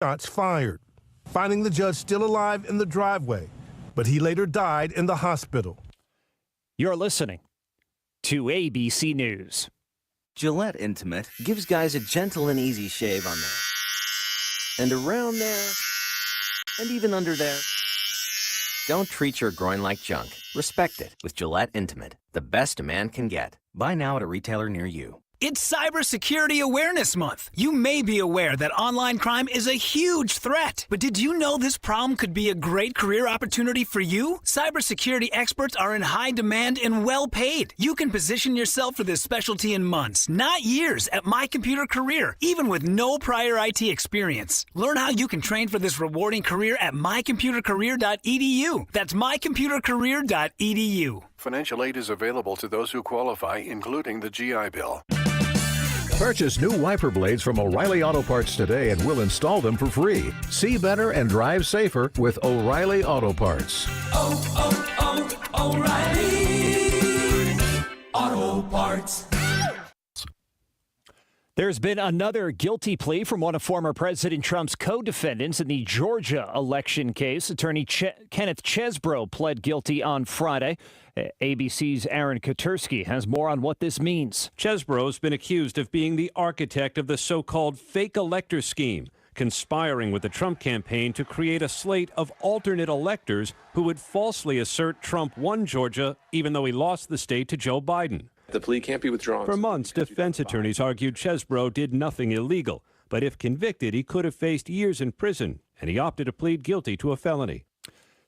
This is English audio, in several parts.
Shots fired, finding the judge still alive in the driveway, but he later died in the hospital. You're listening to ABC News. Gillette Intimate gives guys a gentle and easy shave on there, and around there, and even under there. Don't treat your groin like junk. Respect it with Gillette Intimate, the best a man can get. Buy now at a retailer near you. It's Cybersecurity Awareness Month. You may be aware that online crime is a huge threat. But did you know this problem could be a great career opportunity for you? Cybersecurity experts are in high demand and well paid. You can position yourself for this specialty in months, not years, at My Computer Career, even with no prior IT experience. Learn how you can train for this rewarding career at mycomputercareer.edu. That's mycomputercareer.edu. Financial aid is available to those who qualify, including the GI Bill. Purchase new wiper blades from O'Reilly Auto Parts today and we'll install them for free. See better and drive safer with O'Reilly Auto Parts. O'Reilly Auto Parts. There's been another guilty plea from one of former President Trump's co-defendants in the Georgia election case. Attorney Kenneth Chesbrough pled guilty on Friday. ABC's Aaron Katersky has more on what this means. Chesbrough's been accused of being the architect of the so-called fake elector scheme, conspiring with the Trump campaign to create a slate of alternate electors who would falsely assert Trump won Georgia, even though he lost the state to Joe Biden. The plea can't be withdrawn. For months, defense attorneys argued Chesbrough did nothing illegal, but if convicted, he could have faced years in prison, and he opted to plead guilty to a felony.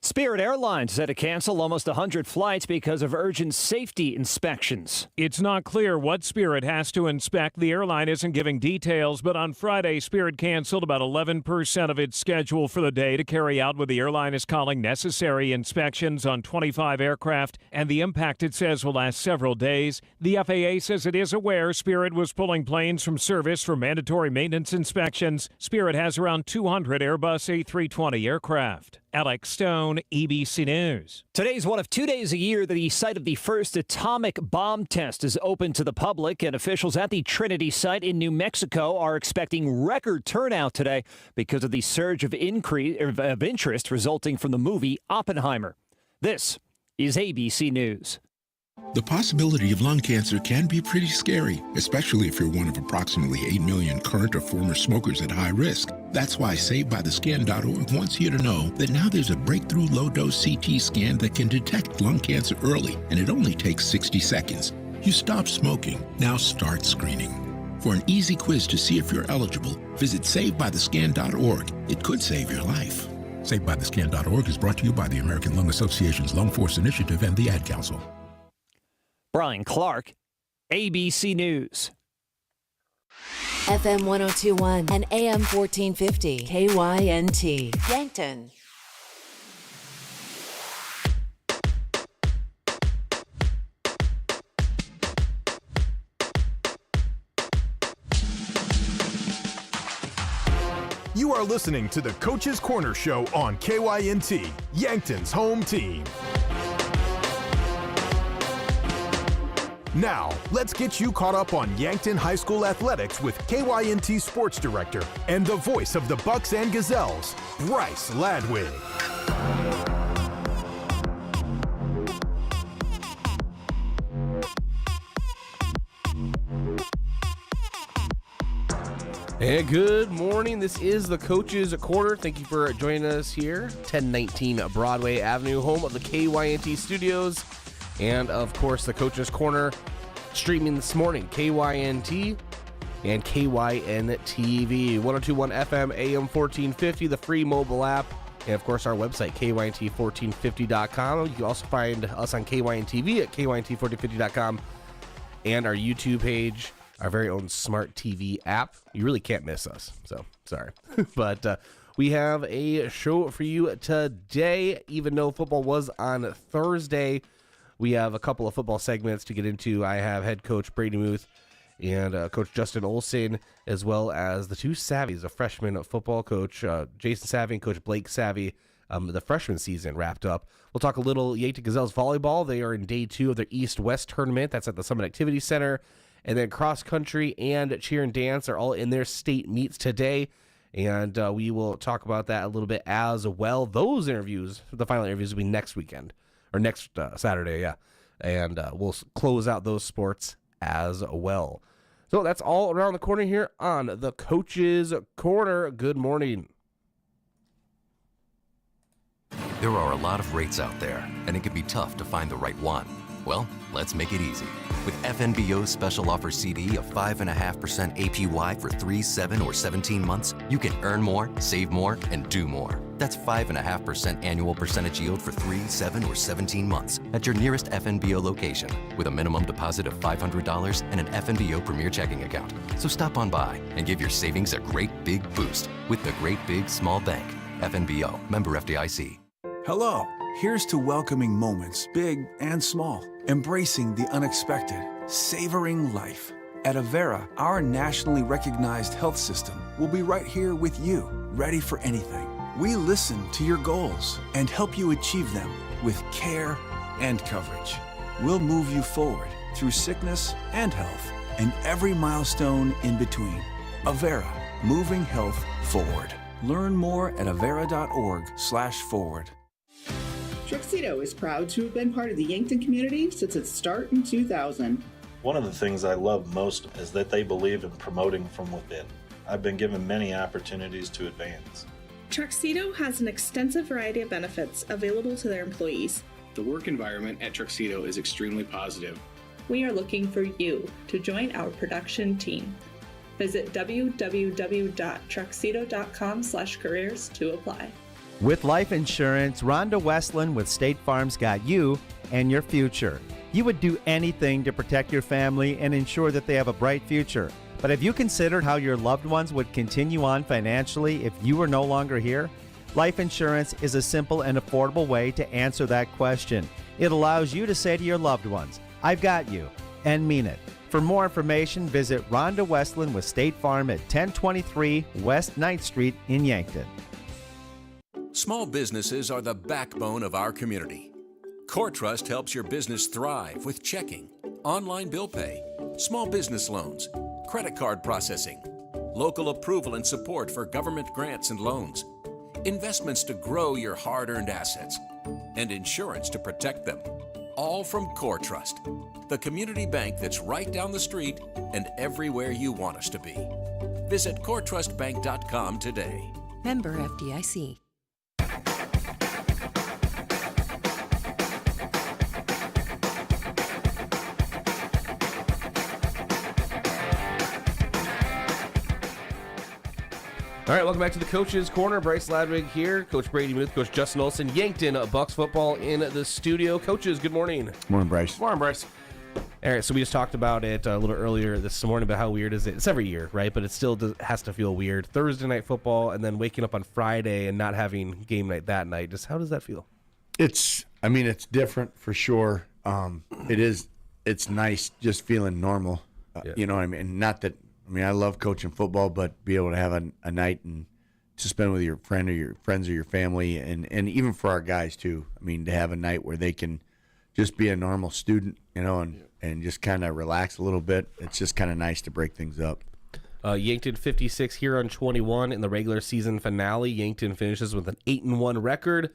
Spirit Airlines had to cancel almost 100 flights because of urgent safety inspections. It's not clear what Spirit has to inspect. The airline isn't giving details, but on Friday, Spirit canceled about 11% of its schedule for the day to carry out what the airline is calling necessary inspections on 25 aircraft, and the impact, it says, will last several days. The FAA says it is aware Spirit was pulling planes from service for mandatory maintenance inspections. Spirit has around 200 Airbus A320 aircraft. Alex Stone, ABC News. Today's one of 2 days a year that the site of the first atomic bomb test is open to the public, and officials at the Trinity site in New Mexico are expecting record turnout today because of the surge of interest resulting from the movie Oppenheimer. This is ABC News. The possibility of lung cancer can be pretty scary, especially if you're one of approximately 8 million current or former smokers at high risk. That's why SaveByTheScan.org wants you to know that now there's a breakthrough low-dose CT scan that can detect lung cancer early, and it only takes 60 seconds. You stop smoking, now start screening. For an easy quiz to see if you're eligible, visit SaveByTheScan.org. It could save your life. SaveByTheScan.org is brought to you by the American Lung Association's Lung Force Initiative and the Ad Council. Brian Clark, ABC News. FM 1021 and AM 1450, KYNT, Yankton. You are listening to the Coach's Corner Show on KYNT, Yankton's home team. Now, let's get you caught up on Yankton High School athletics with KYNT Sports Director and the voice of the Bucks and Gazelles, Bryce Ladwig. And good morning. This is the Coach's Corner. Thank you for joining us here. 1019 Broadway Avenue, home of the KYNT Studios. And, of course, the Coach's Corner streaming this morning, KYNT and KYNTV, 102.1 FM, AM 1450, the free mobile app, and, of course, our website, KYNT1450.com. You can also find us on KYNTV at KYNT1450.com and our YouTube page, our very own smart TV app. You really can't miss us, so sorry. But we have a show for you today, even though football was on Thursday. We have a couple of football segments to get into. I have head coach Brady Muth and Coach Justin Olson, as well as the two Savvies, a freshman football coach, Jason Savvy and Coach Blake Savvy. The freshman season wrapped up. We'll talk a little Yankton Gazelles volleyball. They are in day 2 of their East-West tournament. That's at the Summit Activity Center. And then cross country and cheer and dance are all in their state meets today. And we will talk about that a little bit as well. Those interviews, the final interviews, will be next weekend, or next Saturday, yeah. And we'll close out those sports as well. So that's all around the corner here on the Coach's Corner. Good morning. There are a lot of rates out there, and it can be tough to find the right one. Well, let's make it easy. With FNBO's special offer CD of 5.5% APY for 3, 7, or 17 months, you can earn more, save more, and do more. That's 5.5% annual percentage yield for 3, 7, or 17 months at your nearest FNBO location with a minimum deposit of $500 and an FNBO Premier checking account. So stop on by and give your savings a great big boost with the Great Big Small Bank. FNBO, member FDIC. Hello, here's to welcoming moments, big and small, embracing the unexpected, savoring life. At Avera, our nationally recognized health system will be right here with you, ready for anything. We listen to your goals and help you achieve them with care and coverage. We'll move you forward through sickness and health and every milestone in between. Avera, moving health forward. Learn more at avera.org/forward. Truxedo is proud to have been part of the Yankton community since its start in 2000. One of the things I love most is that they believe in promoting from within. I've been given many opportunities to advance. Truxedo has an extensive variety of benefits available to their employees. The work environment at Truxedo is extremely positive. We are looking for you to join our production team. Visit www.truxedo.com/careers to apply. With life insurance, Rhonda Westland with State Farm's got you and your future. You would do anything to protect your family and ensure that they have a bright future. But have you considered how your loved ones would continue on financially if you were no longer here? Life insurance is a simple and affordable way to answer that question. It allows you to say to your loved ones, "I've got you," and mean it. For more information, visit Rhonda Westland with State Farm at 1023 West 9th Street in Yankton. Small businesses are the backbone of our community. CoreTrust helps your business thrive with checking, online bill pay, small business loans, credit card processing, local approval and support for government grants and loans, investments to grow your hard-earned assets, and insurance to protect them. All from CoreTrust, the community bank that's right down the street and everywhere you want us to be. Visit CoreTrustBank.com today. Member FDIC. All right, welcome back to the Coach's Corner. Bryce Ladwig here, Coach Brady Muth, Coach Justin Olson, Yankton Bucks football in the studio. Coaches, good morning. Morning, Bryce. Morning, Bryce. All right, so we just talked about it a little earlier this morning, but how weird is it? It's every year, right? But it still has to feel weird. Thursday night football and then waking up on Friday and not having game night that night. Just how does that feel? It's different for sure. It's nice just feeling normal. You know what I mean? Not that, I love coaching football, but be able to have a night and to spend with your friend or your friends or your family, and even for our guys too. To have a night where they can just be a normal student, and just kind of relax a little bit. It's just kind of nice to break things up. Yankton 56 here on 21 in the regular season finale. Yankton finishes with an 8-1 record.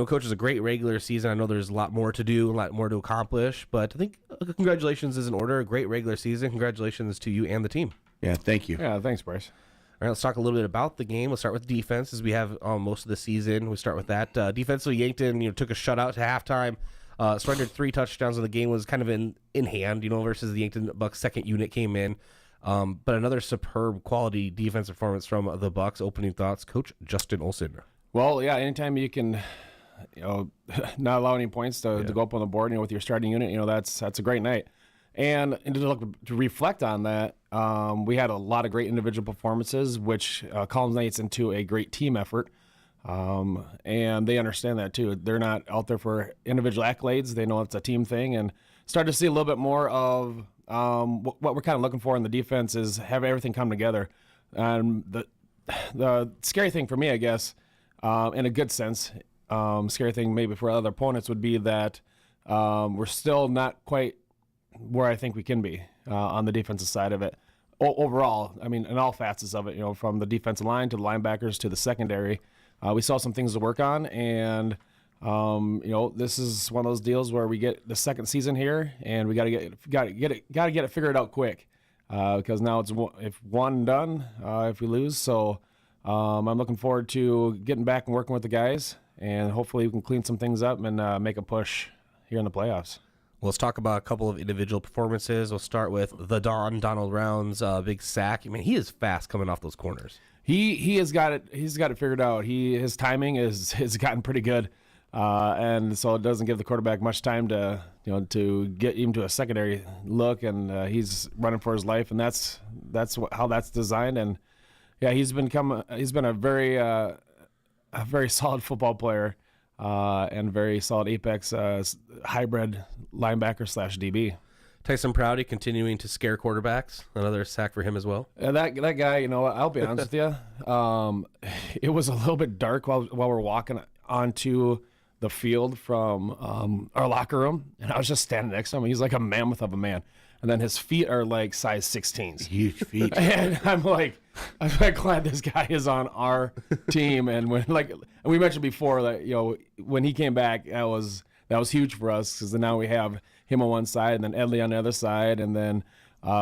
Coach, is a great regular season. I know there's a lot more to do, a lot more to accomplish, but I think congratulations is in order. A great regular season. Congratulations to you and the team. Yeah, thank you. Yeah, thanks, Bryce. All right, let's talk a little bit about the game. Let's start with defense, as we have most of the season. We start with that. Defensively, Yankton took a shutout to halftime. Surrendered 3 touchdowns, and the game was kind of in hand, versus the Yankton Bucks second unit came in. But another superb quality defensive performance from the Bucks. Opening thoughts, Coach Justin Olson. Well, yeah, anytime you can, not allow any points to go up on the board, with your starting unit, that's a great night. And to reflect on that, we had a lot of great individual performances, which culminates into a great team effort. And they understand that too. They're not out there for individual accolades. They know it's a team thing, and start to see a little bit more of what we're kind of looking for in the defense is have everything come together. And the scary thing for me, I guess, in a good sense, scary thing maybe for other opponents would be that we're still not quite where I think we can be on the defensive side of it. overall, I mean, in all facets of it, from the defensive line to the linebackers to the secondary, we saw some things to work on, and this is one of those deals where we get the second season here, and we got to get it figured out quick, because now it's if one done, if we lose. So I'm looking forward to getting back and working with the guys, and hopefully we can clean some things up and make a push here in the playoffs. Well, let's talk about a couple of individual performances. We'll start with the Donald Rounds big sack. I mean, he is fast coming off those corners. He has got it. He's got it figured out. His timing has gotten pretty good, and so it doesn't give the quarterback much time to get him to a secondary look, and he's running for his life, and that's how that's designed. And yeah, he's been a very solid football player, and very solid apex hybrid linebacker / DB. Tyson Prouty continuing to scare quarterbacks. Another sack for him as well. That guy, I'll be honest with you. It was a little bit dark while we're walking onto the field from our locker room, and I was just standing next to him. He's like a mammoth of a man, and then his feet are like size 16s. Huge feet. And I'm glad this guy is on our team. And we mentioned before that when he came back, that was huge for us, because now we have him on one side and then Edley on the other side, and then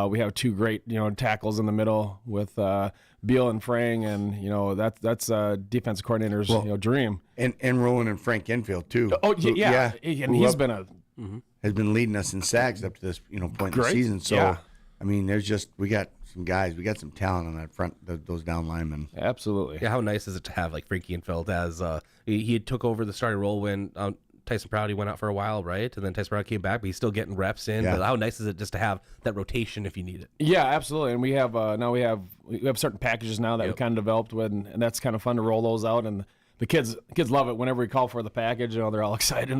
we have two great tackles in the middle with Beal and Frang, and that's defense coordinator's dream. And Roland and Frank Enfield too. Oh yeah. And he's been has been leading us in sacks up to this point in the season. So I mean, we got some guys, we got some talent on that front, those down linemen. Absolutely. Yeah, how nice is it to have like Frankie Enfield as he took over the starting role when Tyson Prouty went out for a while, right? And then Tyson Prouty came back, but he's still getting reps in. Yeah. But how nice is it just to have that rotation if you need it? Yeah, absolutely. And we have now we have certain packages now that we kind of developed with, and that's kind of fun to roll those out. And the kids love it whenever we call for the package. They're all excited,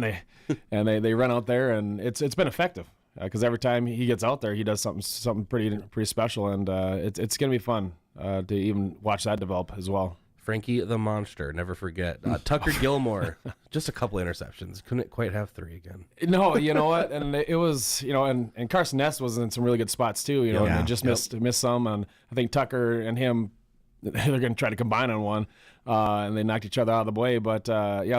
and they run out there, and it's been effective, because every time he gets out there, he does something pretty special, and it's gonna be fun to even watch that develop as well. Frankie the Monster, never forget. Tucker Gilmore, just a couple interceptions. Couldn't quite have three again. No, you know what? And it was, and Carson Ness was in some really good spots too, and just missed some. And I think Tucker and him, they're going to try to combine on one, and they knocked each other out of the way. But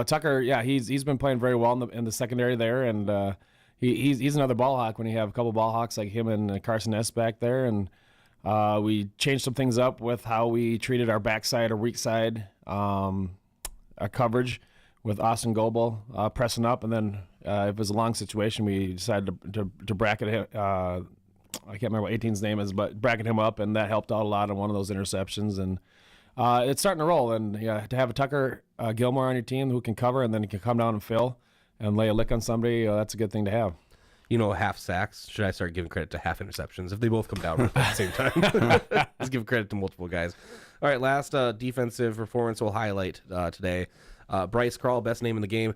Tucker, he's been playing very well in the secondary there, and he's another ball hawk when you have a couple ball hawks like him and Carson Ness back there. And we changed some things up with how we treated our backside or weak side coverage with Austin Goebel pressing up, and then if it was a long situation, we decided to bracket him. I can't remember what 18's name is, but bracket him up, and that helped out a lot on one of those interceptions. And it's starting to roll. And to have a Tucker Gilmore on your team who can cover, and then he can come down and fill and lay a lick on somebody, that's a good thing to have. Half sacks. Should I start giving credit to half interceptions if they both come down at the same time? Let's give credit to multiple guys. All right, last defensive performance we'll highlight today. Bryce Krall, best name in the game.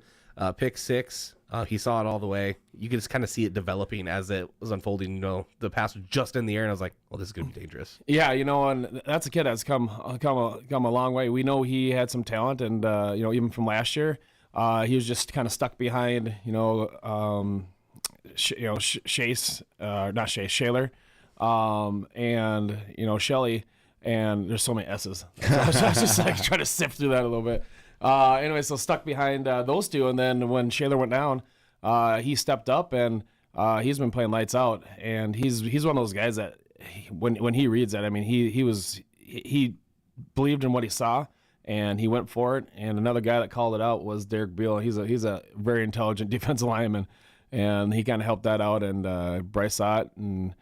Pick 6. He saw it all the way. You could just kind of see it developing as it was unfolding. The pass was just in the air, and I was like, well, this is going to be dangerous. Yeah, and that's a kid that's come a long way. We know he had some talent, and even from last year, he was just kind of stuck behind, Shaler, and Shelley, and there's so many S's. So I was just like trying to sift through that a little bit. Anyway, so stuck behind those two, and then when Shaler went down, he stepped up, and he's been playing lights out. And he's one of those guys that when he reads it, I mean, he believed in what he saw, and he went for it. And another guy that called it out was Derek Beal. He's a very intelligent defensive lineman. And he kind of helped that out, and Bryce saw it and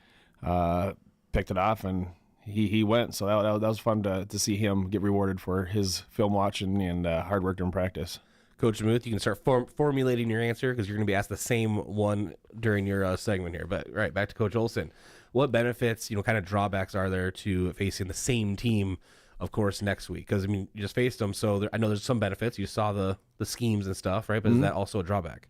picked it off, and he went. So that was fun to see him get rewarded for his film watching and hard work during practice. Coach Muth, you can start formulating your answer, because you're going to be asked the same one during your segment here. But right, back to Coach Olson. What benefits, kind of drawbacks are there to facing the same team, of course, next week? Because, I mean, you just faced them, so I know there's some benefits. You saw the schemes and stuff, right? But is that also a drawback?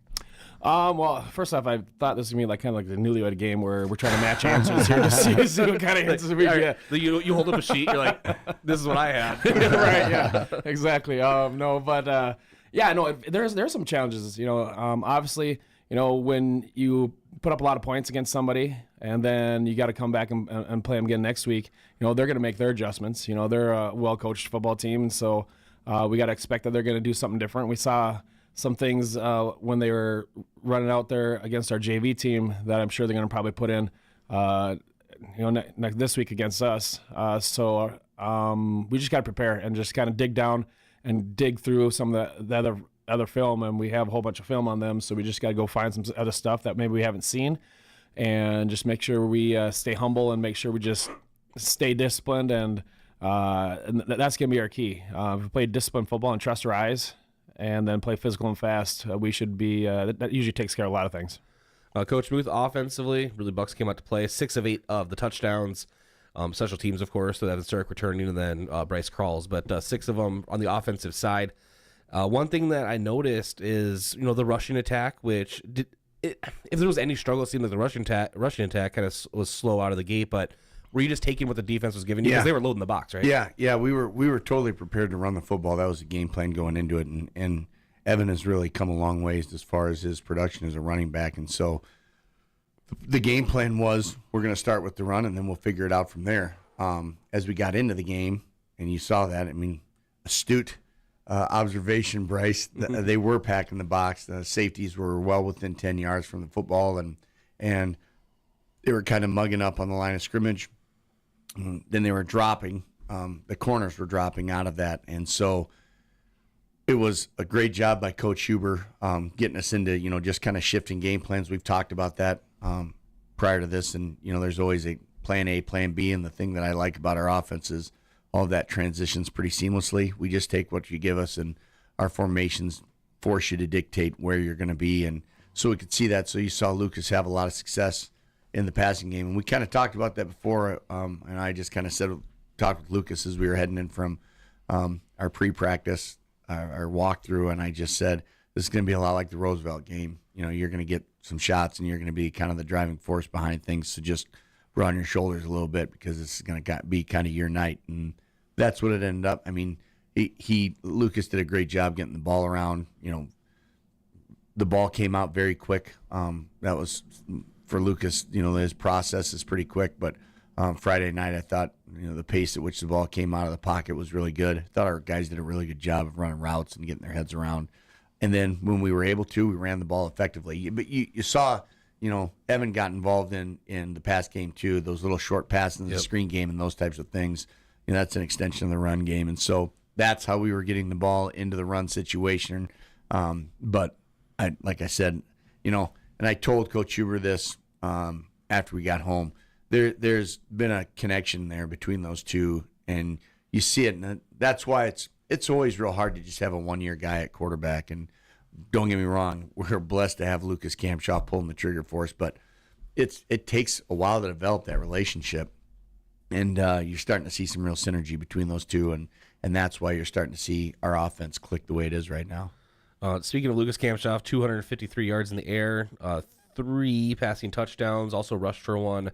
Well, first off, I thought this would be kind of like the newlywed game where we're trying to match answers here to see what kind of answers we get. You hold up a sheet, you're like, this is what I have. Right, yeah, exactly. There's some challenges. Obviously, when you put up a lot of points against somebody and then you got to come back and play them again next week, they're going to make their adjustments. They're a well-coached football team, and so we got to expect that they're going to do something different. We saw some things when they were running out there against our JV team that I'm sure they're going to probably put in, this week against us. So we just got to prepare and just kind of dig down and dig through some of the other film, and we have a whole bunch of film on them, so we just got to go find some other stuff that maybe we haven't seen and just make sure we stay humble and make sure we just stay disciplined, and that's going to be our key. If we play disciplined football and trust our eyes and then play physical and fast, we should be that usually takes care of a lot of things. Coach Booth, offensively, really Bucks came out to play. 6 of 8 of the touchdowns. Special teams, of course, so that Stark returning, and then Bryce crawls, but 6 of them on the offensive side. One thing that I noticed is, the rushing attack, which if there was any struggle, it seemed like the rushing attack kind of was slow out of the gate. But were you just taking what the defense was giving you? Because they were loading the box, right? Yeah. We were totally prepared to run the football. That was the game plan going into it, and Evan has really come a long ways as far as his production as a running back, and so the game plan was we're going to start with the run, and then we'll figure it out from there. As we got into the game, and you saw that, astute observation, Bryce. They were packing the box. The safeties were well within 10 yards from the football, and they were kind of mugging up on the line of scrimmage. Then they were dropping. The corners were dropping out of that, and so it was a great job by Coach Huber getting us into, just kind of shifting game plans. We've talked about that prior to this, and, there's always a plan A, plan B, and the thing that I like about our offense is all of that transitions pretty seamlessly. We just take what you give us, and our formations force you to dictate where you're going to be, and so we could see that. So you saw Lucas have a lot of success in the passing game, and we kind of talked about that before, and I just kind of talked with Lucas as we were heading in from our pre-practice, our walkthrough, and I just said, this is going to be a lot like the Roosevelt game. You're going to get some shots, and you're going to be kind of the driving force behind things, so just run your shoulders a little bit because this is going to be kind of your night, and that's what it ended up. Lucas did a great job getting the ball around. The ball came out very quick. That was for Lucas. His process is pretty quick, but Friday night I thought the pace at which the ball came out of the pocket was really good. I thought our guys did a really good job of running routes and getting their heads around. And then when we were able to, we ran the ball effectively. But you saw, Evan got involved in the pass game too, those little short passes in the screen game and those types of things. That's an extension of the run game. And so that's how we were getting the ball into the run situation. But like I said, and I told Coach Huber this after we got home, there's been a connection there between those two, and you see it. And that's why it's always real hard to just have a one-year guy at quarterback. And don't get me wrong, we're blessed to have Lucas Camshaw pulling the trigger for us, but it takes a while to develop that relationship. And you're starting to see some real synergy between those two, and that's why you're starting to see our offense click the way it is right now. Speaking of Lucas Camshaw, 253 yards in the air, 3 passing touchdowns, also rushed for 1.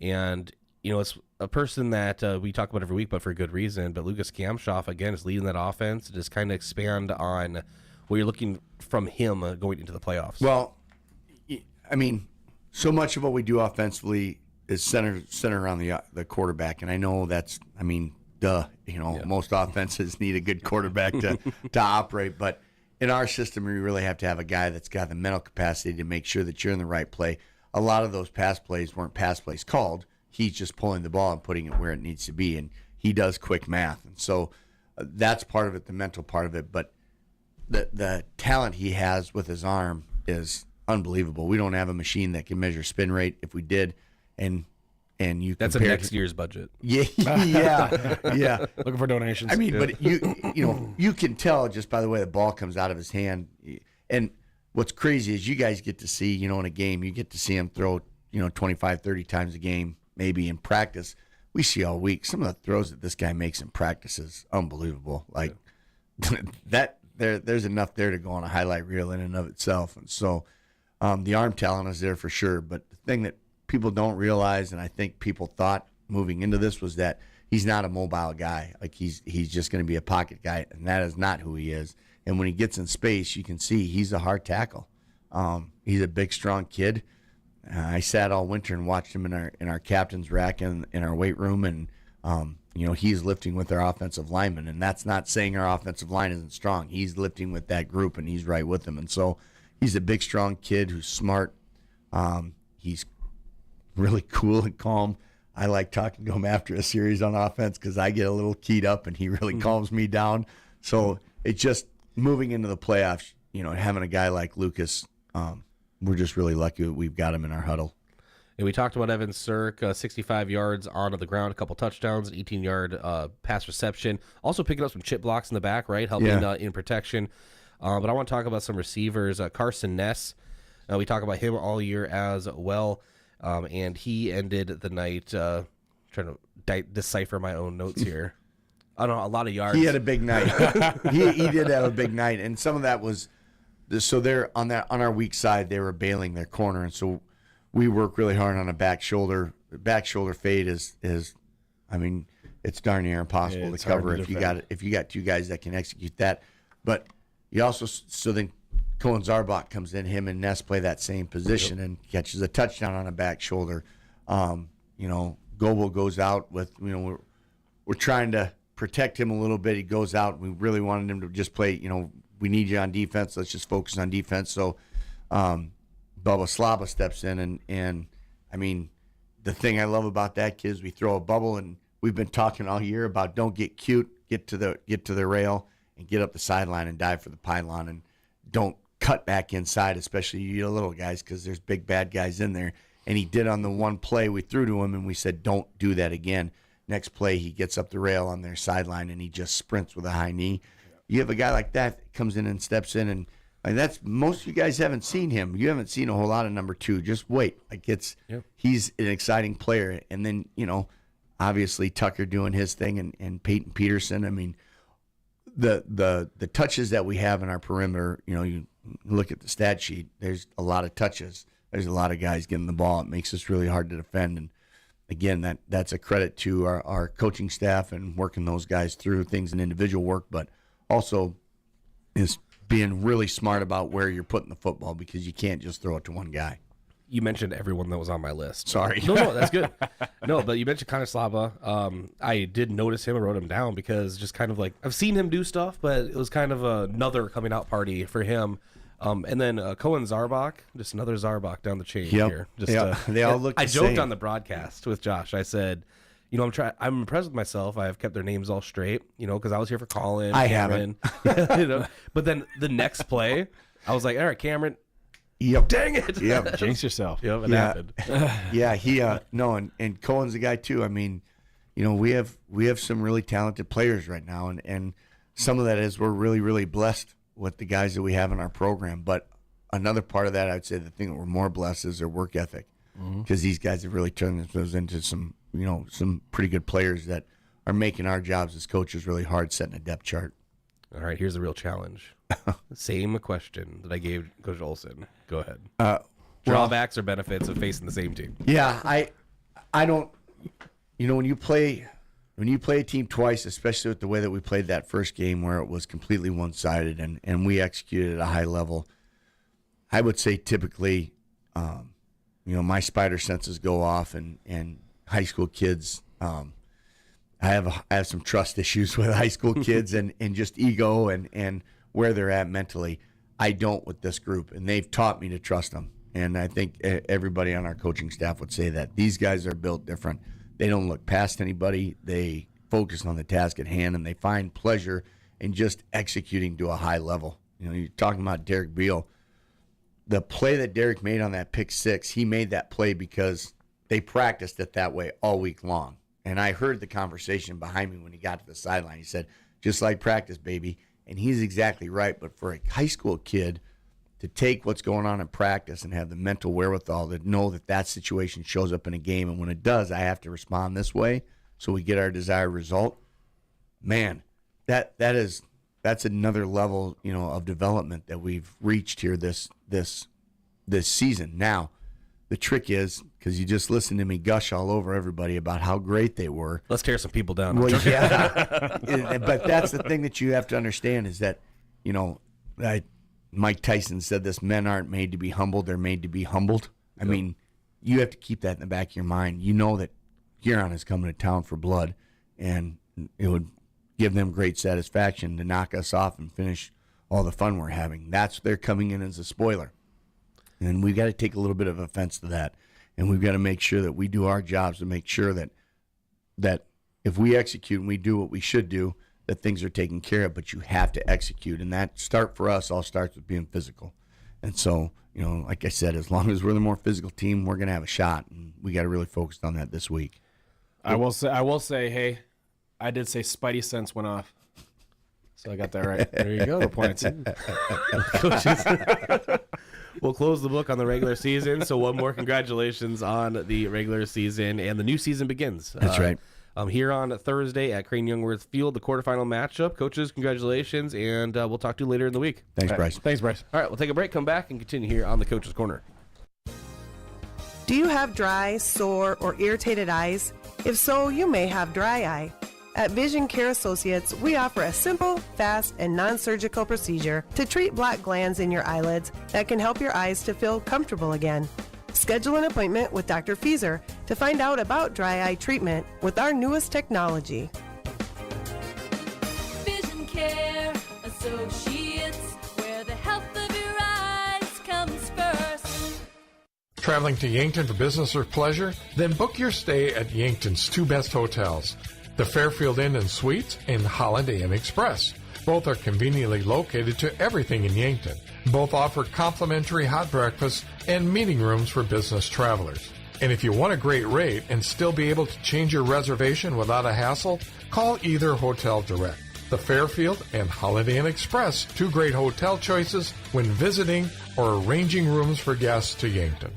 And, it's a person that we talk about every week, but for a good reason. But Lucas Camshaw, again, is leading that offense to just kind of expand on what you're looking from him going into the playoffs. Well, so much of what we do offensively is centered around the quarterback. And I know that's, most offenses need a good quarterback to operate. But in our system, we really have to have a guy that's got the mental capacity to make sure that you're in the right play. A lot of those pass plays weren't pass plays called. He's just pulling the ball and putting it where it needs to be, and he does quick math. And so that's part of it, the mental part of it. But the talent he has with his arm is unbelievable. We don't have a machine that can measure spin rate. If we did, and you that's a next year's budget. Yeah. Looking for donations. But you can tell just by the way the ball comes out of his hand. And what's crazy is you guys get to see, in a game, you get to see him throw, 25, 30 times a game, maybe in practice. We see all week. Some of the throws that this guy makes in practice is unbelievable. Like that, there's enough there to go on a highlight reel in and of itself. And so the arm talent is there for sure. But the thing that people don't realize, and I think people thought moving into this, was that he's not a mobile guy. Like he's just going to be a pocket guy, and that is not who he is. And when he gets in space, you can see he's a hard tackle. He's a big, strong kid. I sat all winter and watched him in our captain's rack in our weight room, and he's lifting with our offensive linemen, and that's not saying our offensive line isn't strong. He's lifting with that group, and he's right with them, and so he's a big, strong kid who's smart. He's really cool and calm. I like talking to him after a series on offense because I get a little keyed up, and he really calms me down. So it's just moving into the playoffs, having a guy like Lucas, we're just really lucky that we've got him in our huddle. And we talked about Evan Sirk, 65 yards onto the ground, a couple touchdowns, an 18-yard pass reception. Also picking up some chip blocks in the back, right, helping in protection. But I want to talk about some receivers. Carson Ness, we talk about him all year as well. And he ended the night, trying to decipher my own notes here. I don't know, a lot of yards. He had a big night. he did have a big night, and some of that was so they're on our weak side. They were bailing their corner, and so we work really hard on a back shoulder. Back shoulder fade is I mean, it's darn near impossible to cover if you got two guys that can execute that. But you also then Cohen Zarbach comes in, him and Ness play that same position and catches a touchdown on a back shoulder. Goebel goes out with, we're trying to protect him a little bit. He goes out. We really wanted him to just play, we need you on defense. Let's just focus on defense. So Bubba Slaba steps in, and I mean, the thing I love about that kid is we throw a bubble, and we've been talking all year about don't get cute, get to the rail and get up the sideline and dive for the pylon, and don't cut back inside, especially you little guys, because there's big bad guys in there. And he did on the one play we threw to him, and we said, don't do that again. Next play, he gets up the rail on their sideline, and he just sprints with a high knee. You have a guy like that comes in and steps in, and that's most of you guys haven't seen him. You haven't seen a whole lot of number 2. Just wait. He's an exciting player. And then, obviously Tucker doing his thing and Peyton Peterson. I mean, the touches that we have in our perimeter, you look at the stat sheet, there's a lot of touches. There's a lot of guys getting the ball. It makes us really hard to defend. And again, that's a credit to our coaching staff and working those guys through things in individual work, but also is being really smart about where you're putting the football, because you can't just throw it to one guy. You mentioned everyone that was on my list. Sorry. No, that's good. No, but you mentioned Connor Slaba. I did notice him and wrote him down because just kind of like I've seen him do stuff, but it was kind of another coming out party for him. And then Cohen Zarbach, just another Zarbach down the chain here. Just, they all look the same. I joked on the broadcast with Josh. I said, I'm impressed with myself. I have kept their names all straight, because I was here for Colin. I Cameron, haven't. But then the next play, I was like, all right, Cameron. Yep. Dang it. Yep. Jinx yourself. Yep, it happened. And Cohen's a guy too. I mean, we have some really talented players right now, and some of that is we're really, really blessed with the guys that we have in our program. But another part of that, I'd say the thing that we're more blessed is their work ethic, because these guys have really turned themselves into some pretty good players that are making our jobs as coaches really hard, setting a depth chart. All right, here's the real challenge. Same question that I gave Coach Olson. Go ahead. Drawbacks or benefits of facing the same team? Yeah, I don't. When you play a team twice, especially with the way that we played that first game where it was completely one-sided and we executed at a high level, I would say typically, my spider senses go off, and high school kids. I have some trust issues with high school kids and just ego and where they're at mentally. I don't with this group, and they've taught me to trust them. And I think everybody on our coaching staff would say that. These guys are built different. They don't look past anybody. They focus on the task at hand, and they find pleasure in just executing to a high level. You're talking about Derek Beal. The play that Derek made on that pick 6, he made that play because they practiced it that way all week long. And I heard the conversation behind me when he got to the sideline. He said, just like practice, baby. And he's exactly right. But for a high school kid to take what's going on in practice and have the mental wherewithal to know that situation shows up in a game, and when it does, I have to respond this way so we get our desired result. Man, that's another level, of development that we've reached here this season. Now, the trick is, because you just listened to me gush all over everybody about how great they were. Let's tear some people down. Well, yeah. But that's the thing that you have to understand is that, Mike Tyson said this: men aren't made to be humbled; they're made to be humbled. I mean, you have to keep that in the back of your mind. You know that Huron is coming to town for blood, and it would give them great satisfaction to knock us off and finish all the fun we're having. They're coming in as a spoiler, and we've got to take a little bit of offense to that, and we've got to make sure that we do our jobs to make sure that if we execute and we do what we should do, that things are taken care of. But you have to execute, and that for us all starts with being physical. And so, like I said, as long as we're the more physical team, we're going to have a shot, and we got to really focus on that this week. I will say, hey, I did say Spidey sense went off. So I got that right. There you go, the points. We'll close the book on the regular season. So one more congratulations on the regular season, and the new season begins. That's right. Here on Thursday at Crane Youngworth Field, the quarterfinal matchup. Coaches, congratulations, and we'll talk to you later in the week. Thanks, Bryce. Thanks, Bryce. All right, we'll take a break, come back, and continue here on the Coach's Corner. Do you have dry, sore, or irritated eyes? If so, you may have dry eye. At Vision Care Associates, we offer a simple, fast, and non-surgical procedure to treat black glands in your eyelids that can help your eyes to feel comfortable again. Schedule an appointment with Dr. Fieser to find out about dry eye treatment with our newest technology. Vision Care Associates, where the health of your eyes comes first. Traveling to Yankton for business or pleasure? Then book your stay at Yankton's two best hotels, the Fairfield Inn and Suites and Holiday Inn Express. Both are conveniently located to everything in Yankton. Both offer complimentary hot breakfast and meeting rooms for business travelers. And if you want a great rate and still be able to change your reservation without a hassle, call either hotel direct. The Fairfield and Holiday Inn Express, two great hotel choices when visiting or arranging rooms for guests to Yankton.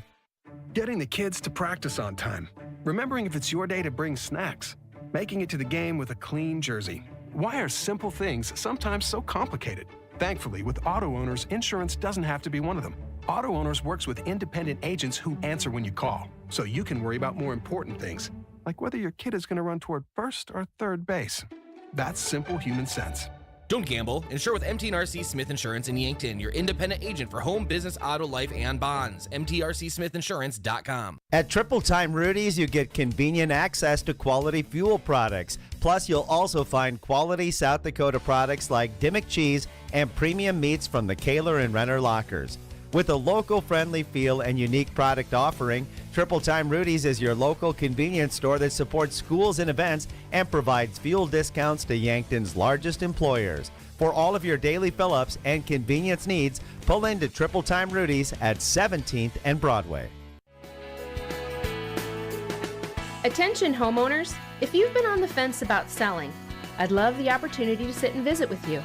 Getting the kids to practice on time. Remembering if it's your day to bring snacks. Making it to the game with a clean jersey. Why are simple things sometimes so complicated? Thankfully, with Auto Owners, insurance doesn't have to be one of them. Auto Owners works with independent agents who answer when you call, so you can worry about more important things, like whether your kid is going to run toward first or third base. That's simple human sense. Don't gamble. Insure with MT&RC Smith Insurance in Yankton, your independent agent for home, business, auto, life, and bonds. MTRCSmithInsurance.com. At Triple Time Rudy's, you get convenient access to quality fuel products. Plus, you'll also find quality South Dakota products like Dimmock cheese and premium meats from the Kaler and Renner lockers. With a local-friendly feel and unique product offering, Triple Time Rudy's is your local convenience store that supports schools and events and provides fuel discounts to Yankton's largest employers. For all of your daily fill-ups and convenience needs, pull into Triple Time Rudy's at 17th and Broadway. Attention homeowners, if you've been on the fence about selling, I'd love the opportunity to sit and visit with you.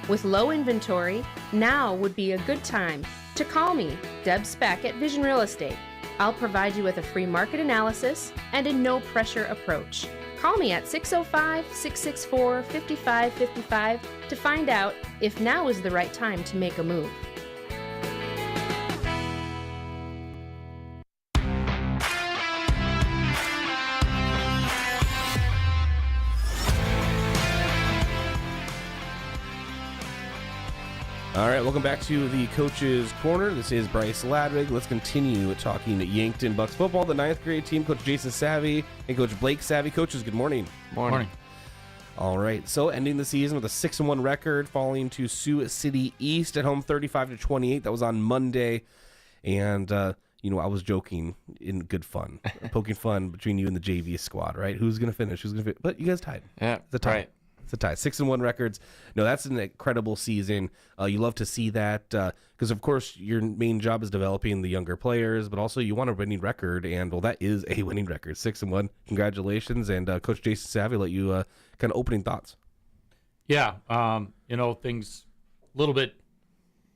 With low inventory, now would be a good time to call me, Deb Speck at Vision Real Estate. I'll provide you with a free market analysis and a no-pressure approach. Call me at 605-664-5555 to find out if now is the right time to make a move. All right, welcome back to the Coach's Corner. This is Bryce Ladwig. Let's continue talking Yankton Bucks football. The 9th grade team, Coach Jason Savvy and Coach Blake Savvy. Coaches, good morning. Morning. All right, so ending the season with a 6-1 record, falling to Sioux City East at home 35-28. That was on Monday. And, I was joking in good fun, poking fun between you and the JV squad, right? Who's going to finish? But you guys tied. Yeah, it's a tie. right. It's a tie. 6-1 records. No, that's an incredible season. You love to see that because, of course, your main job is developing the younger players, but also you want a winning record, and, well, that is a winning record. 6-1. Congratulations. And Coach Jason Savvy, let you kind of opening thoughts. Yeah, things a little bit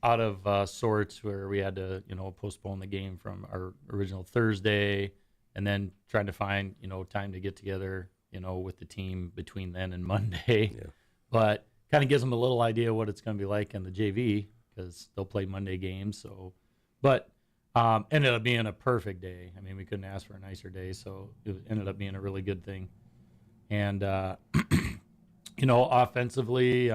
out of sorts where we had to, postpone the game from our original Thursday and then trying to find, time to get together, with the team between then and Monday. Yeah. But kind of gives them a little idea what it's going to be like in the JV because they'll play Monday games. So, but ended up being a perfect day. I mean, we couldn't ask for a nicer day, so it ended up being a really good thing. And, offensively,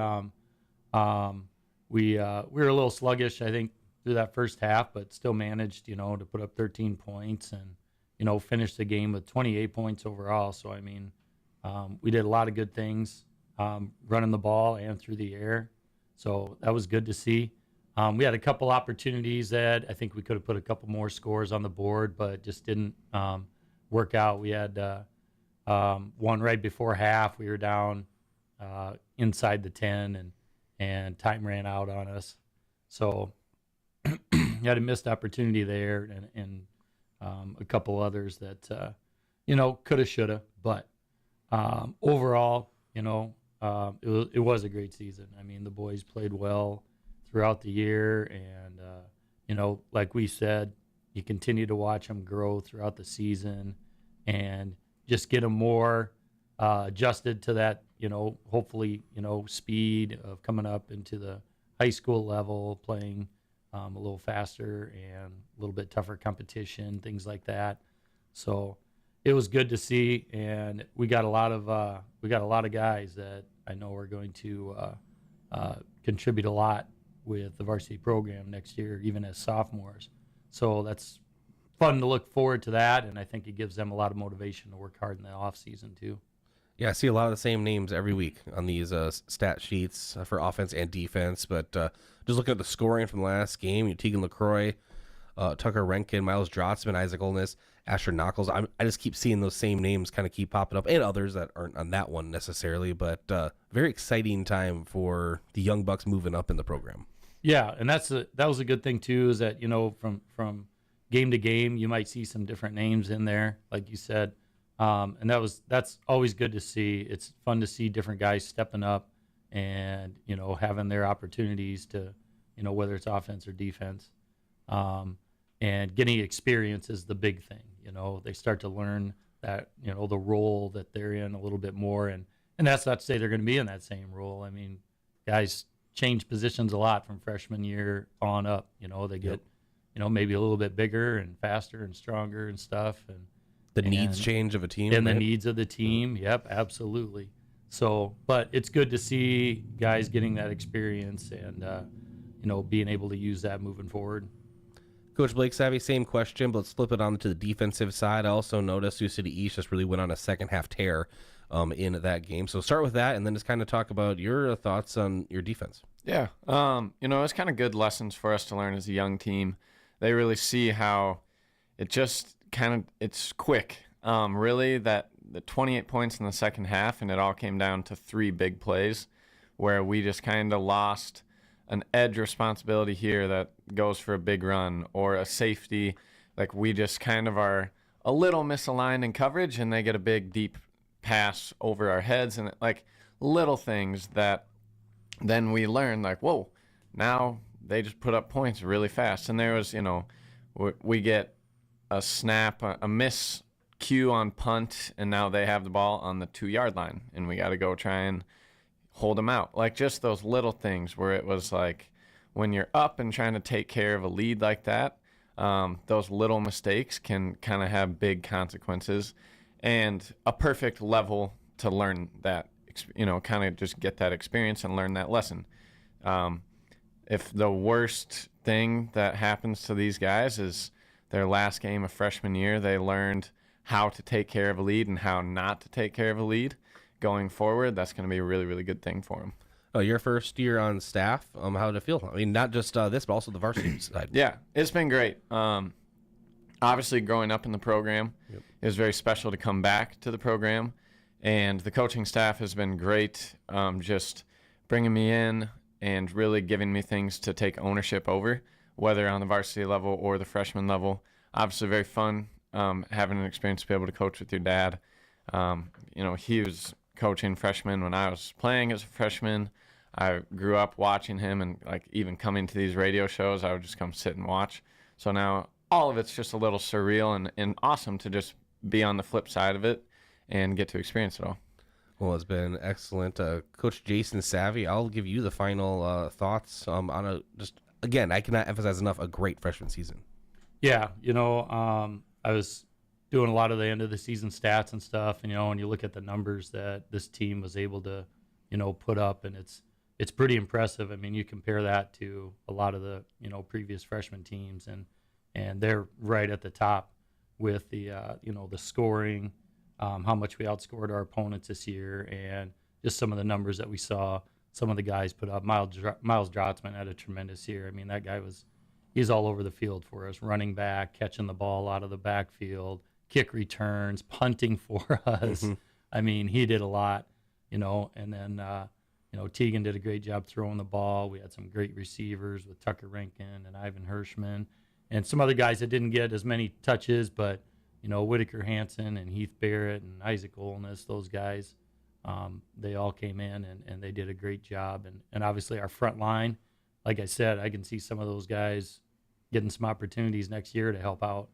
we were a little sluggish, I think, through that first half, but still managed, to put up 13 points and, finish the game with 28 points overall. So, I mean, we did a lot of good things, running the ball and through the air. So that was good to see. We had a couple opportunities that I think we could have put a couple more scores on the board, but just didn't work out. We had one right before half. We were down inside the 10, and time ran out on us. So you had a missed opportunity there, and a couple others that coulda, shoulda. But overall, it was a great season. I mean, the boys played well throughout the year, and like we said, you continue to watch them grow throughout the season, and just get them more adjusted to that, hopefully, speed of coming up into the high school level, playing a little faster and a little bit tougher competition, things like that. So it was good to see, and we got a lot of guys that I know are going to contribute a lot with the varsity program next year, even as sophomores. So that's fun to look forward to that, and I think it gives them a lot of motivation to work hard in the off season too. Yeah, I see a lot of the same names every week on these stat sheets for offense and defense. But just looking at the scoring from the last game, Tegan LaCroix, Tucker Renkin, Miles Drotzman, Isaac Olness, Asher Knuckles. I just keep seeing those same names kind of keep popping up, and others that aren't on that one necessarily. But very exciting time for the young Bucks moving up in the program. Yeah, and that was a good thing too, is that from game to game you might see some different names in there, like you said. And that's always good to see. It's fun to see different guys stepping up and, having their opportunities to, whether it's offense or defense. And getting experience is the big thing. They start to learn that, the role that they're in a little bit more. And that's not to say they're going to be in that same role. I mean, guys change positions a lot from freshman year on up. They get, maybe a little bit bigger and faster and stronger and stuff. And the needs change of a team. And right? the needs of the team. Yep, absolutely. So, but it's good to see guys getting that experience and, being able to use that moving forward. Coach Blake Savvy, same question, but let's flip it on to the defensive side. I also noticed Sioux City East just really went on a second half tear in that game. So start with that, and then just kind of talk about your thoughts on your defense. Yeah, it's kind of good lessons for us to learn as a young team. They really see how it just it's quick. Really, that the 28 points in the second half, and it all came down to 3 big plays where we just kind of lost an edge responsibility here that goes for a big run or a safety. Like, we just kind of are a little misaligned in coverage, and they get a big, deep pass over our heads, and like little things that then we learn, like, whoa, now they just put up points really fast. And there was, we get a snap, a miscue on punt, and now they have the ball on the 2-yard line, and we got to go try and hold them out. Like, just those little things where it was like, when you're up and trying to take care of a lead like that, those little mistakes can kind of have big consequences, and a perfect level to learn that, kind of just get that experience and learn that lesson. If the worst thing that happens to these guys is their last game of freshman year, they learned how to take care of a lead and how not to take care of a lead going forward, that's going to be a really, really good thing for them. Your first year on staff, how did it feel? I mean, not just this, but also the varsity side. Yeah, it's been great. Obviously, growing up in the program, it was very special to come back to the program, and the coaching staff has been great, just bringing me in and really giving me things to take ownership over, whether on the varsity level or the freshman level. Obviously, very fun having an experience to be able to coach with your dad. He was coaching freshmen when I was playing as a freshman. I grew up watching him, and like even coming to these radio shows, I would just come sit and watch. So now all of it's just a little surreal and awesome to just be on the flip side of it and get to experience it all. Well, it's been excellent. Coach Jason Savvy, I'll give you the final thoughts on again, I cannot emphasize enough, a great freshman season. Yeah, I was doing a lot of the end of the season stats and stuff, and you look at the numbers that this team was able to, put up, and it's it's pretty impressive. I mean, you compare that to a lot of the previous freshman teams, and they're right at the top with the the scoring, how much we outscored our opponents this year, and just some of the numbers that we saw some of the guys put up. Miles Drotzman had a tremendous year. I mean, that guy he's all over the field for us, running back, catching the ball out of the backfield, kick returns, punting for us. Mm-hmm. I mean, he did a lot, and then Teagan did a great job throwing the ball. We had some great receivers with Tucker Rankin and Ivan Hirschman, and some other guys that didn't get as many touches, but Whitaker Hansen and Heath Barrett and Isaac Olness, those guys, they all came in and they did a great job. And obviously our front line, like I said, I can see some of those guys getting some opportunities next year to help out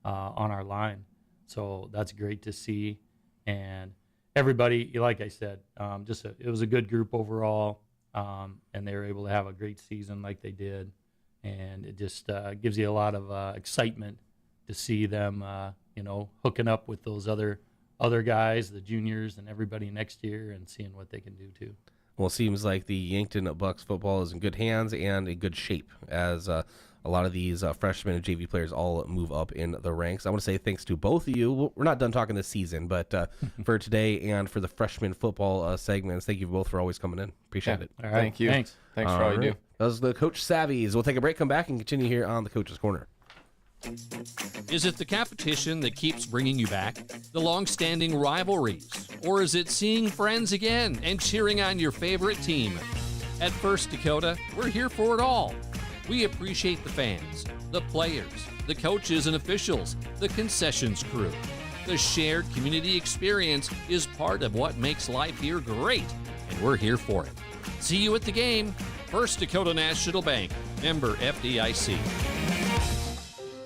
on our line. So that's great to see. And everybody, like I said, it was a good group overall, and they were able to have a great season like they did. And it just gives you a lot of excitement to see them, hooking up with those other guys, the juniors, and everybody next year, and seeing what they can do too. Well, it seems like the Yankton Bucks football is in good hands and in good shape as a lot of these freshmen and JV players all move up in the ranks. I want to say thanks to both of you. We're not done talking this season, but for today and for the freshman football segments, thank you both for always coming in. Appreciate it. All right. Thank you. Thanks for all you do. That was the Coach Savvies. We'll take a break, come back, and continue here on the Coach's Corner. Is it the competition that keeps bringing you back? The long-standing rivalries? Or is it seeing friends again and cheering on your favorite team? At First Dakota, we're here for it all. We appreciate the fans, the players, the coaches and officials, the concessions crew. The shared community experience is part of what makes life here great, and we're here for it. See you at the game. First Dakota National Bank, member FDIC.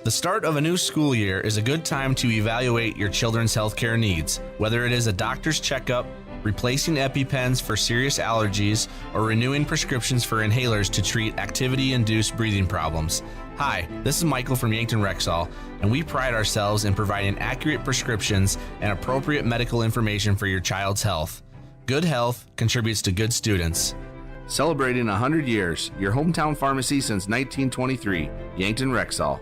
The start of a new school year is a good time to evaluate your children's healthcare needs, whether it is a doctor's checkup, replacing EpiPens for serious allergies, or renewing prescriptions for inhalers to treat activity-induced breathing problems. Hi, this is Michael from Yankton Rexall, and we pride ourselves in providing accurate prescriptions and appropriate medical information for your child's health. Good health contributes to good students. Celebrating 100 years, your hometown pharmacy since 1923, Yankton Rexall.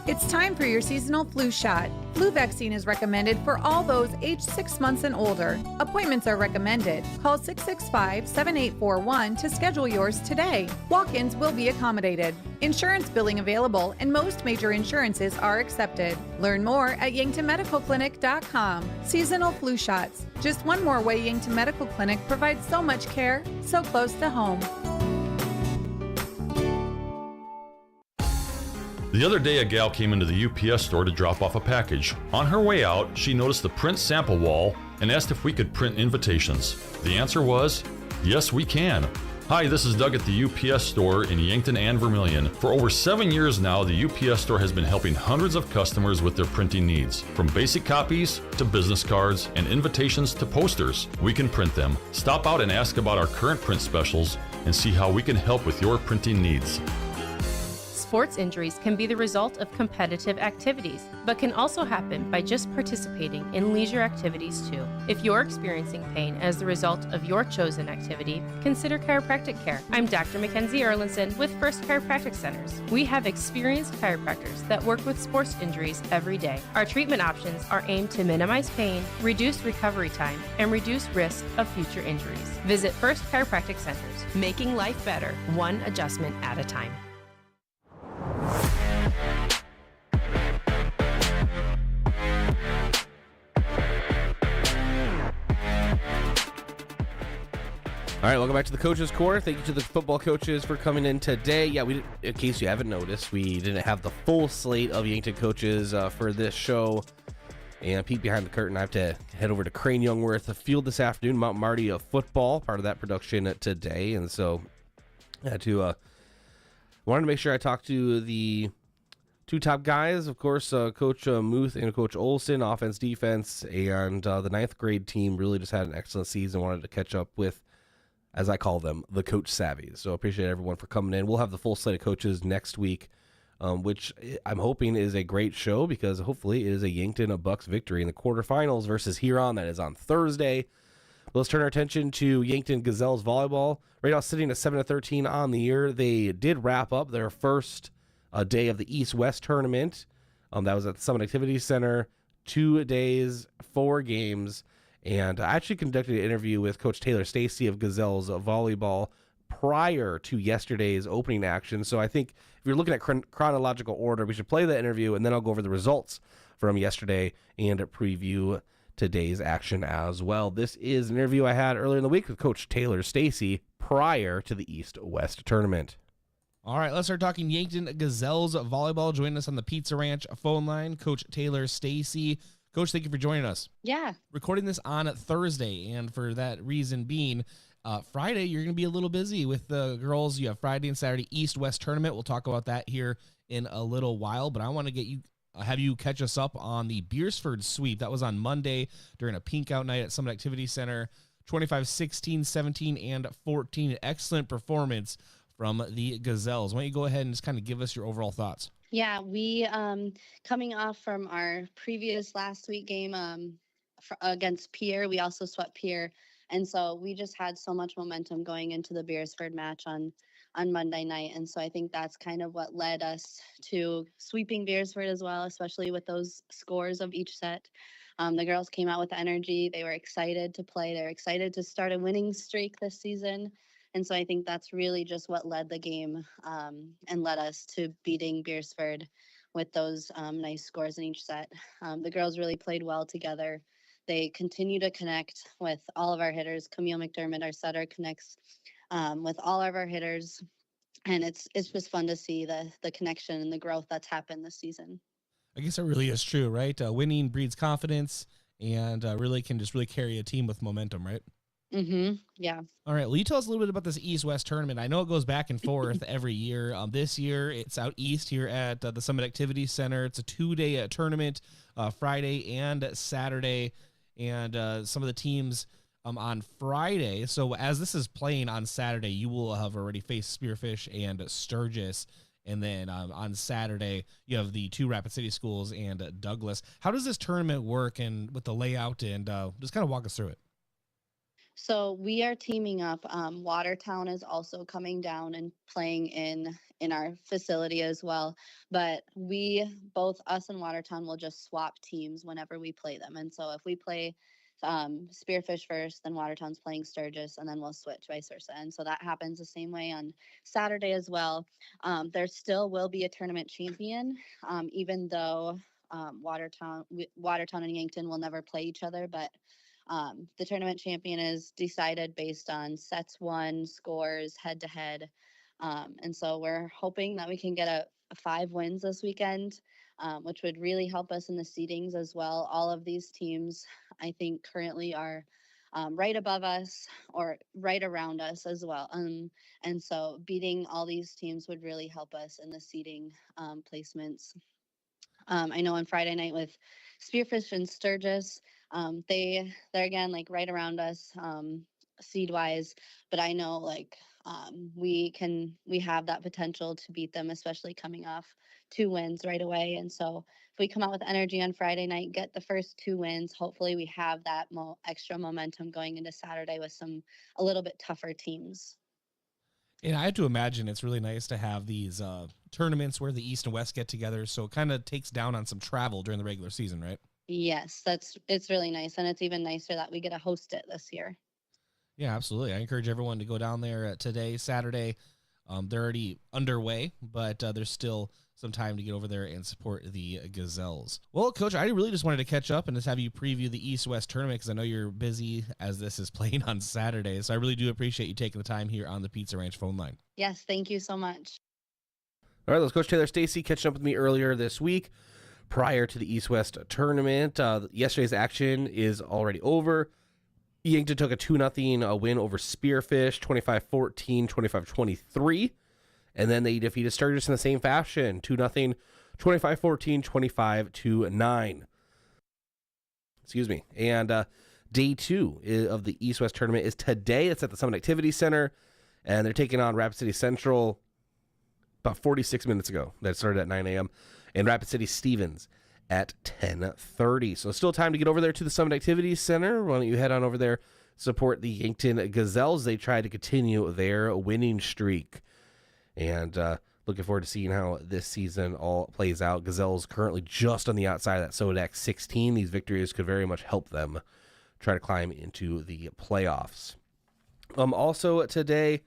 It's time for your seasonal flu shot. Flu vaccine is recommended for all those aged 6 months and older. Appointments are recommended. Call 665-7841 to schedule yours today. Walk-ins will be accommodated. Insurance billing available, and most major insurances are accepted. Learn more at yanktonmedicalclinic.com. Seasonal flu shots. Just one more way Yankton Medical Clinic provides so much care, so close to home. The other day, a gal came into the UPS store to drop off a package. On her way out, she noticed the print sample wall and asked if we could print invitations. The answer was, yes, we can. Hi, this is Doug at the UPS store in Yankton and Vermilion. For over 7 years now, the UPS store has been helping hundreds of customers with their printing needs. From basic copies to business cards and invitations to posters, we can print them. Stop out and ask about our current print specials and see how we can help with your printing needs. Sports injuries can be the result of competitive activities, but can also happen by just participating in leisure activities too. If you're experiencing pain as the result of your chosen activity, consider chiropractic care. I'm Dr. Mackenzie Erlinson with First Chiropractic Centers. We have experienced chiropractors that work with sports injuries every day. Our treatment options are aimed to minimize pain, reduce recovery time, and reduce risk of future injuries. Visit First Chiropractic Centers, making life better, one adjustment at a time. All right, welcome back to the Coach's Corner. Thank you to the football coaches for coming in today. Yeah, in case you haven't noticed, we didn't have the full slate of Yankton coaches for this show. And peek behind the curtain, I have to head over to Crane Youngworth Field this afternoon, Mount Marty football, part of that production today. And so I had to wanted to make sure I talked to the two top guys, of course, Coach Muth and Coach Olson, offense, defense, and the ninth grade team really just had an excellent season. Wanted to catch up with, as I call them, the Coach Savvies. So appreciate everyone for coming in. We'll have the full slate of coaches next week, which I'm hoping is a great show because hopefully it is a Yankton Bucks victory in the quarterfinals versus Huron. That is on Thursday. Let's turn our attention to Yankton Gazelles volleyball. Right now sitting at 7-13 on the year. They did wrap up their first day of the East-West tournament. That was at the Summit Activity Center. 2 days, 4 games. And I actually conducted an interview with Coach Taylor Stacy of Gazelles volleyball prior to yesterday's opening action. So I think if you're looking at chronological order, we should play the interview, and then I'll go over the results from yesterday and preview today's action as well. This is an interview I had earlier in the week with Coach Taylor Stacy prior to the East-West tournament. All right, let's start talking Yankton Gazelles volleyball. Joining us on the Pizza Ranch phone line, Coach Taylor Stacy. Coach, thank you for joining us. Yeah. Recording this on Thursday, and for that reason being, Friday, you're going to be a little busy with the girls. You have Friday and Saturday East-West tournament. We'll talk about that here in a little while, but I want to have you catch us up on the Beersford sweep. That was on Monday during a pink out night at Summit Activity Center. 25-16, 17, and 14. Excellent performance from the Gazelles. Why don't you go ahead and just kind of give us your overall thoughts? Yeah, we coming off from our previous last week game against Pierre, we also swept Pierre, and so we just had so much momentum going into the Beersford match on Monday night, and so I think that's kind of what led us to sweeping Beersford as well, especially with those scores of each set. The girls came out with energy. They were excited to play. They were excited to start a winning streak this season. And so I think that's really just what led the game and led us to beating Beersford with those nice scores in each set. The girls really played well together. They continue to connect with all of our hitters. Camille McDermott, our setter, connects with all of our hitters. And it's just fun to see the connection and the growth that's happened this season. I guess that really is true, right? Winning breeds confidence and really can just really carry a team with momentum, right? Mm-hmm. Yeah. All right. Well, you tell us a little bit about this East-West tournament. I know it goes back and forth every year. This year, it's out east here at the Summit Activity Center. It's a 2-day tournament, Friday and Saturday. And some of the teams on Friday. So as this is playing on Saturday, you will have already faced Spearfish and Sturgis. And then on Saturday, you have the 2 Rapid City schools and Douglas. How does this tournament work and with the layout? And just kind of walk us through it. So we are teaming up. Watertown is also coming down and playing in our facility as well. But both us and Watertown will just swap teams whenever we play them. And so if we play Spearfish first, then Watertown's playing Sturgis, and then we'll switch vice versa. And so that happens the same way on Saturday as well. There still will be a tournament champion, even though Watertown and Yankton will never play each other, but the tournament champion is decided based on sets won, scores, head-to-head. And so we're hoping that we can get 5 wins this weekend, which would really help us in the seedings as well. All of these teams, I think, currently are right above us or right around us as well. And so beating all these teams would really help us in the seeding placements. I know on Friday night with Spearfish and Sturgis, they're again like right around us seed wise, but I know we have that potential to beat them, especially coming off 2 wins right away. And so if we come out with energy on Friday night, get the first 2 wins, hopefully we have that extra momentum going into Saturday with a little bit tougher teams. And I have to imagine it's really nice to have these tournaments where the East and West get together, so it kind of takes down on some travel during the regular season, right? Yes, it's really nice, and it's even nicer that we get to host it this year. Yeah, absolutely. I encourage everyone to go down there today, Saturday. They're already underway, but there's still some time to get over there and support the Gazelles. Well, Coach, I really just wanted to catch up and just have you preview the East-West tournament because I know you're busy as this is playing on Saturday. So I really do appreciate you taking the time here on the Pizza Ranch phone line. Yes, thank you so much. All right, let's Coach Taylor Stacy catching up with me earlier this week prior to the East-West tournament. Yesterday's action is already over. Yankton took a 2-0 win over Spearfish, 25-14, 25-23. And then they defeated Sturgis in the same fashion, 2-0, 25-14, 25-9. Excuse me. And day 2 of the East-West tournament is today. It's at the Summit Activity Center, and they're taking on Rapid City Central about 46 minutes ago. That started at 9 a.m. And Rapid City Stevens at 10:30. So still time to get over there to the Summit Activity Center. Why don't you head on over there support the Yankton Gazelles. They try to continue their winning streak. And looking forward to seeing how this season all plays out. Gazelles currently just on the outside of that SODAC 16. These victories could very much help them try to climb into the playoffs. Also today,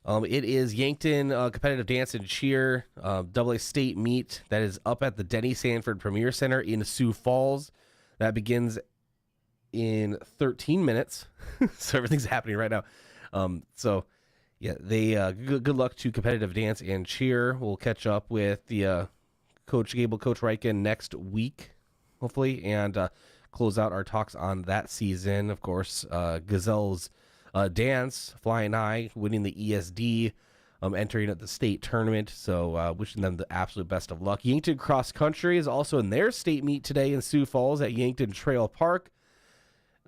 it is Yankton Competitive Dance and Cheer AA State Meet that is up at the Denny Sanford Premier Center in Sioux Falls. That begins in 13 minutes. So everything's happening right now. Yeah, they good luck to Competitive Dance and Cheer. We'll catch up with the Coach Gable, Coach Reichen next week, hopefully, and close out our talks on that season. Of course, Gazelles dance, flying high, winning the ESD, entering at the state tournament. So wishing them the absolute best of luck. Yankton Cross Country is also in their state meet today in Sioux Falls at Yankton Trail Park.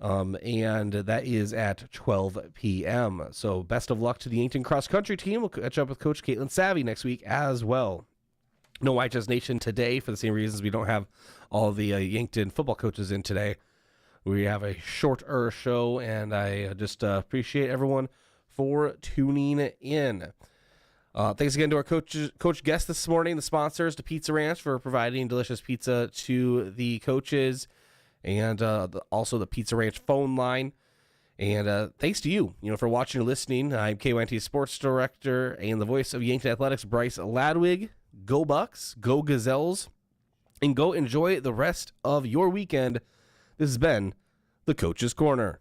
And that is at 12 p.m. So best of luck to the Yankton Cross Country team. We'll catch up with Coach Caitlin Savvy next week as well. No YHS Nation today for the same reasons we don't have all the Yankton football coaches in today. We have a shorter show, and I just appreciate everyone for tuning in. Thanks again to our coach guest this morning, the sponsors, the Pizza Ranch, for providing delicious pizza to the coaches, and also the Pizza Ranch phone line. And thanks to you, for watching or listening. I'm KYNT Sports Director and the voice of Yankton Athletics, Bryce Ladwig. Go Bucks, go Gazelles, and go enjoy the rest of your weekend. This has been the Coach's Corner.